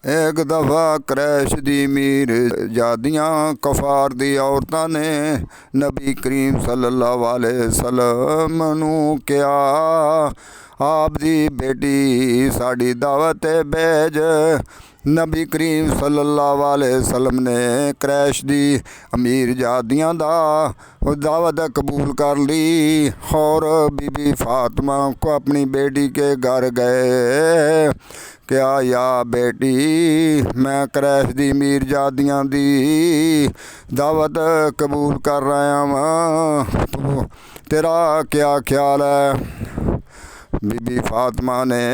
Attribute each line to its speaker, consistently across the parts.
Speaker 1: एक दफ़ा क्रैश दी मीर जादियाँ कफार दी औरतां ने नबी करीम सल्लल्लाहु अलैहि वसल्लम नू क्या आप दी बेटी साड़ी दावत भेज। नबी करीम सल्लल्लाहु अलैहि वसल्लम ने क्रैश दी अमीर जादियाँ दा दावत कबूल कर ली और बीबी फातिमा को अपनी बेटी के घर गए। क्या या बेटी मैं क्रैश दी मीर जादियाँ दी दावत कबूल कर रहा वां, तेरा क्या ख्याल है। बीबी फातिमा ने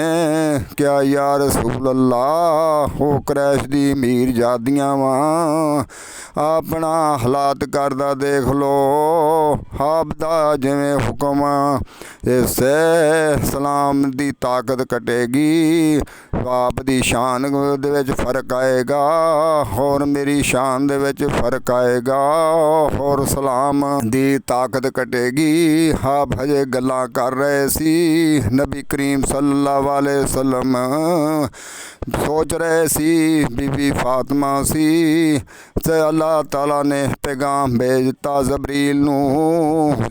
Speaker 1: क्या या रसूल अल्लाह हो क्रैश दी मीर जादियाँ वां, अपना हालात करदा देख लो, आप दा जिवें हुक्म इसे सलाम दी ताकत कटेगी, आप दी शान दे विच फर्क आएगा और मेरी शान दे विच फर्क आएगा और सलाम दी ताकत कटेगी। आप हजे गल्लां कर रहे सी, नबी करीम सल्लल्लाहु अलैहि वसल्लम सोच रहे सी बीबी फातिमा सी ते अल्लाह ताला ने पैगाम भेज दिता जबरील नू।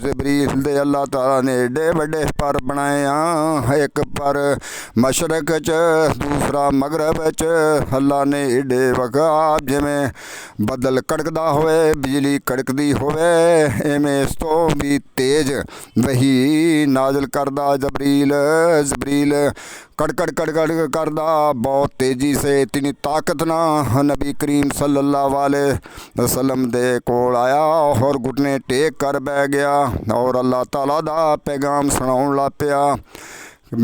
Speaker 1: जबरील दे अल्लाह ताला ने एडे वड्डे पर बनाए आ, एक पर मशरक च दूसरा मगरब च। अल्लाह ने एडे वगा जिवें बदल कड़कदा होवे, बिजली कड़कदी होवे, इवें इस तो भी तेज वही नाजल करदा जबरील। जबरील कड़कड़ कड़कड़ करदा बहुत तेजी से, इतनी ताकत ना नबी करीम सल्लल्लाहु अलैहि वसल्लम दे कोल आया और घुटने टेक कर बह गया और अल्लाह ताला दा पैगाम सुनाउण लग पिया।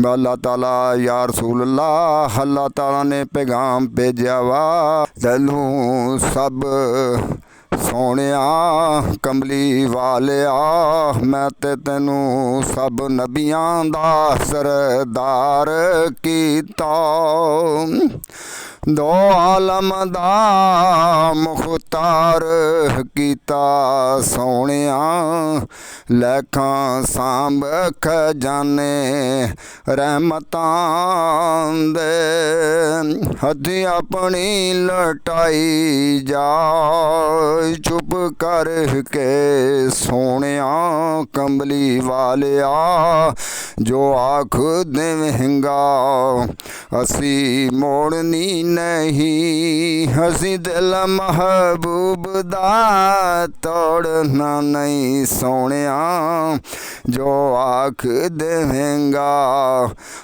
Speaker 1: अल्लाह ताला या रसूल अल्लाह, अल्लाह ताला ने पैगाम भेजा वा, तैनू सब सोनिया कमली वालिया मैं ते तैनू सब नबियां दा सरदार कीता, दो आलम दा मुख्तार कीता सोनिया, लखां सांभ खजाने रहमतां दे, हथी अपनी लटाई जा चुप कर के सोनिया कमली वालिया, जो आख देवेंगा असी मोड़नी नहीं, हसी दिल महबूब दा तोड़ना नहीं सोनिया, जो आख देवेंगा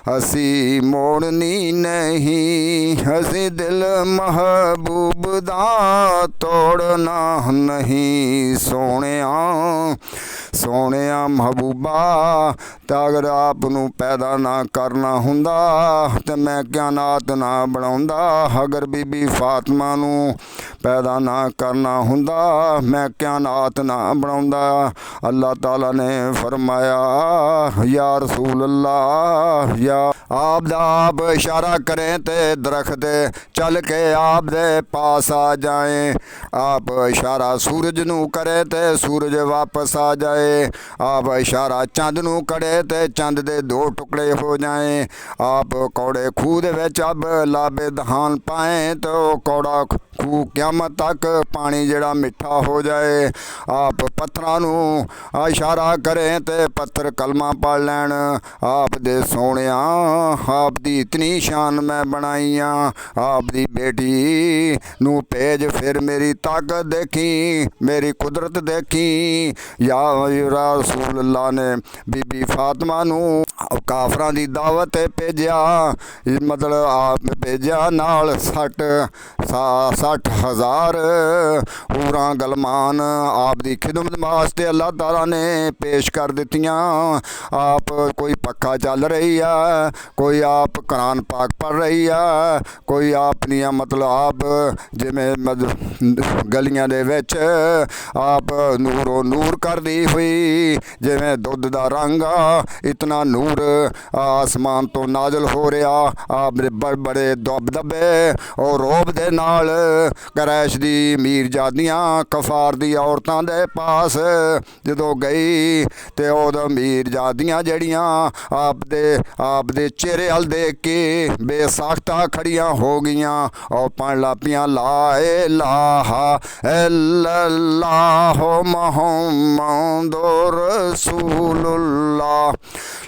Speaker 1: असी मोड़नी नहीं, हसी दिल महबूब दा तोड़ना नहीं सोनिया। सोनिया महबूबा तो अगर आप नू पैदा ना करना हुंदा तो मैं क्या नात ना बनाउंदा, अगर बीबी फातिमा नू पैदा ना करना हुंदा मैं क्या नात ना बनाउंदा। अल्लाह ताला ने फरमाया या रसूल अल्लाह, या आप दा आप इशारा करें ते दरख्त चल के आप दे पास आ जाए, आप इशारा सूरज नू करे ते सूरज वापस आ जाए, आप इशारा चंद नू करे ते चंद दे दो टुकड़े हो जाए, आप कौड़े खूह दे विच अब लाबे दहान पाएँ तो कौड़ा खूह क्यामत तक पानी जड़ा मिठा हो जाए, आप पत्थरां नू इशारा करें ते पत्थर कलमा पढ़ लैन, आप दे सोनिया आप दी इतनी शान मैं बनाईया, आप दी बेटी नू भेज फिर मेरी ताकत देखी, मेरी कुदरत देखी। या रसूल अल्लाह ने बीबी फातिमा नू काफरां दी दावत भेजा, मतलब आप भेजा नाल 60,000 हूरां गलमान आप दी खिदमत वास्ते अल्लाह ताला ने पेश कर दित्तियां। आप कोई पक्का चल रही है, कोई आप कुरान पाक पढ़ रही है, कोई अपनियां मतलब आप जिवें गलियां दे विच आप नूरो नूर करदी हुई जिवें दुध दा रंग इतना नूर आसमान तो नाजल हो रहा, आप बड़े बड़े दबदबे और रोब दे नाल करैश दी मीरजादियाँ कफार दी औरतां दे पास जदों गई ते उदों मीरजादियाँ जड़ियाँ आप दे चेहरे हल देख के बेसाख्ता खड़ियाँ हो गईयां और पढ़ लापियाँ ला इलाहा इल्लल्लाह मुहम्मदुर रसूलुल्लाह,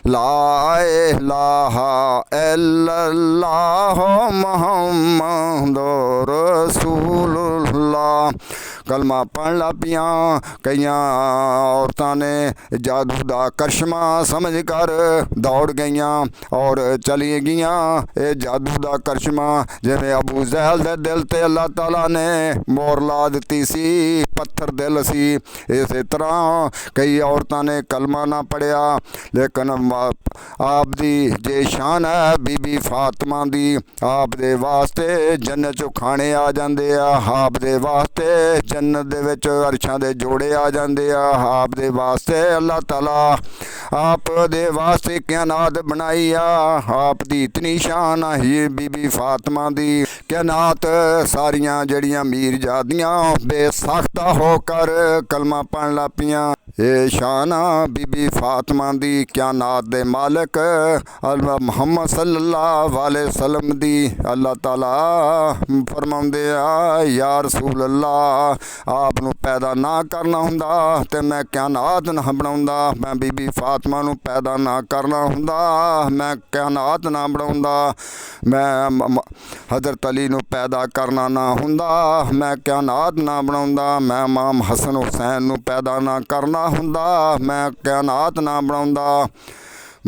Speaker 1: ला इलाहा इल्लल्लाह मुहम्मदुर रसूलुल्लाह। कलमा पढ़ लापियाँ कईयां औरतां ने जादू दा करिश्मा समझ कर दौड़ गईयां और चली गईयां ये जादू दा करिश्मा जिवें अबू जहल दे दिल ते अल्लाह ताला ने मोहर ला दित्ती सी, पत्थर दिल सी। इस तरह कई औरतां ने कलमा ना पढ़िया, लेकिन आप दी जे शान है बीबी फातिमा दी, आप दे वास्ते जन्नत चो खाने आ जांदे आ, आप दे वास्ते जन्नत दे विच अरशां दे जोड़े आ जांदे आ, आप दे वास्ते अल्लाह ताला आप दे वास्ते कायनात बनाई आ। आप दी इतनी शान ही बीबी फातिमा दी कायनात सारियां जड़ियां मीरजादियां बेसाख्ता होकर कलमा पढ़न लापियां। ये शान बीबी फातिमा दी कायनात दे मालिक मुहम्मद सल्लल्लाहु अलैहि वसल्लम दी। अल्लाह ताला फरमाउंदे आ या रसूल अल्लाह आप नूं पैदा ना करना हुंदा ते मैं कायनात ना बनाउंदा, मैं बीबी फातिमा नूं पैदा ना करना हुंदा मैं कायनात ना बनाउंदा, मैं हज़रत अली नूं पैदा करना ना हुंदा मैं कायनात ना बनाउंदा, मैं इमाम हसन हुसैन नूं पैदा ना करना हुंदा मैं कायनात ना बनाउंदा।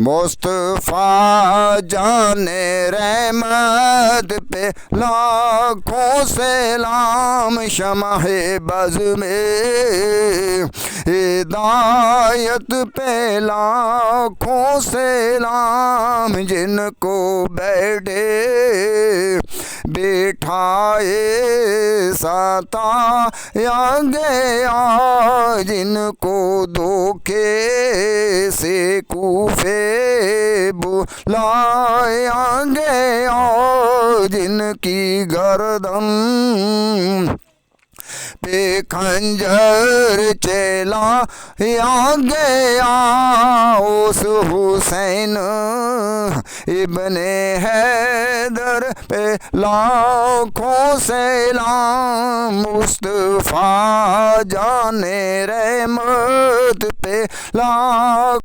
Speaker 1: मुस्तफ़ा जाने रहमत पे लाखों सलाम, शमाहे बज़ में हिदायत पे लाखों सलाम, जिनको बैठे बैठाए सता या गया, जिनको धोखे से कूफे बुलाया गया, जिनकी गर्दन पे खंजर चला या गया, उस हुसैन इब्ने हैदर पे लाखों सलाम, मुस्तफ़ा जाने रहमत पे लाख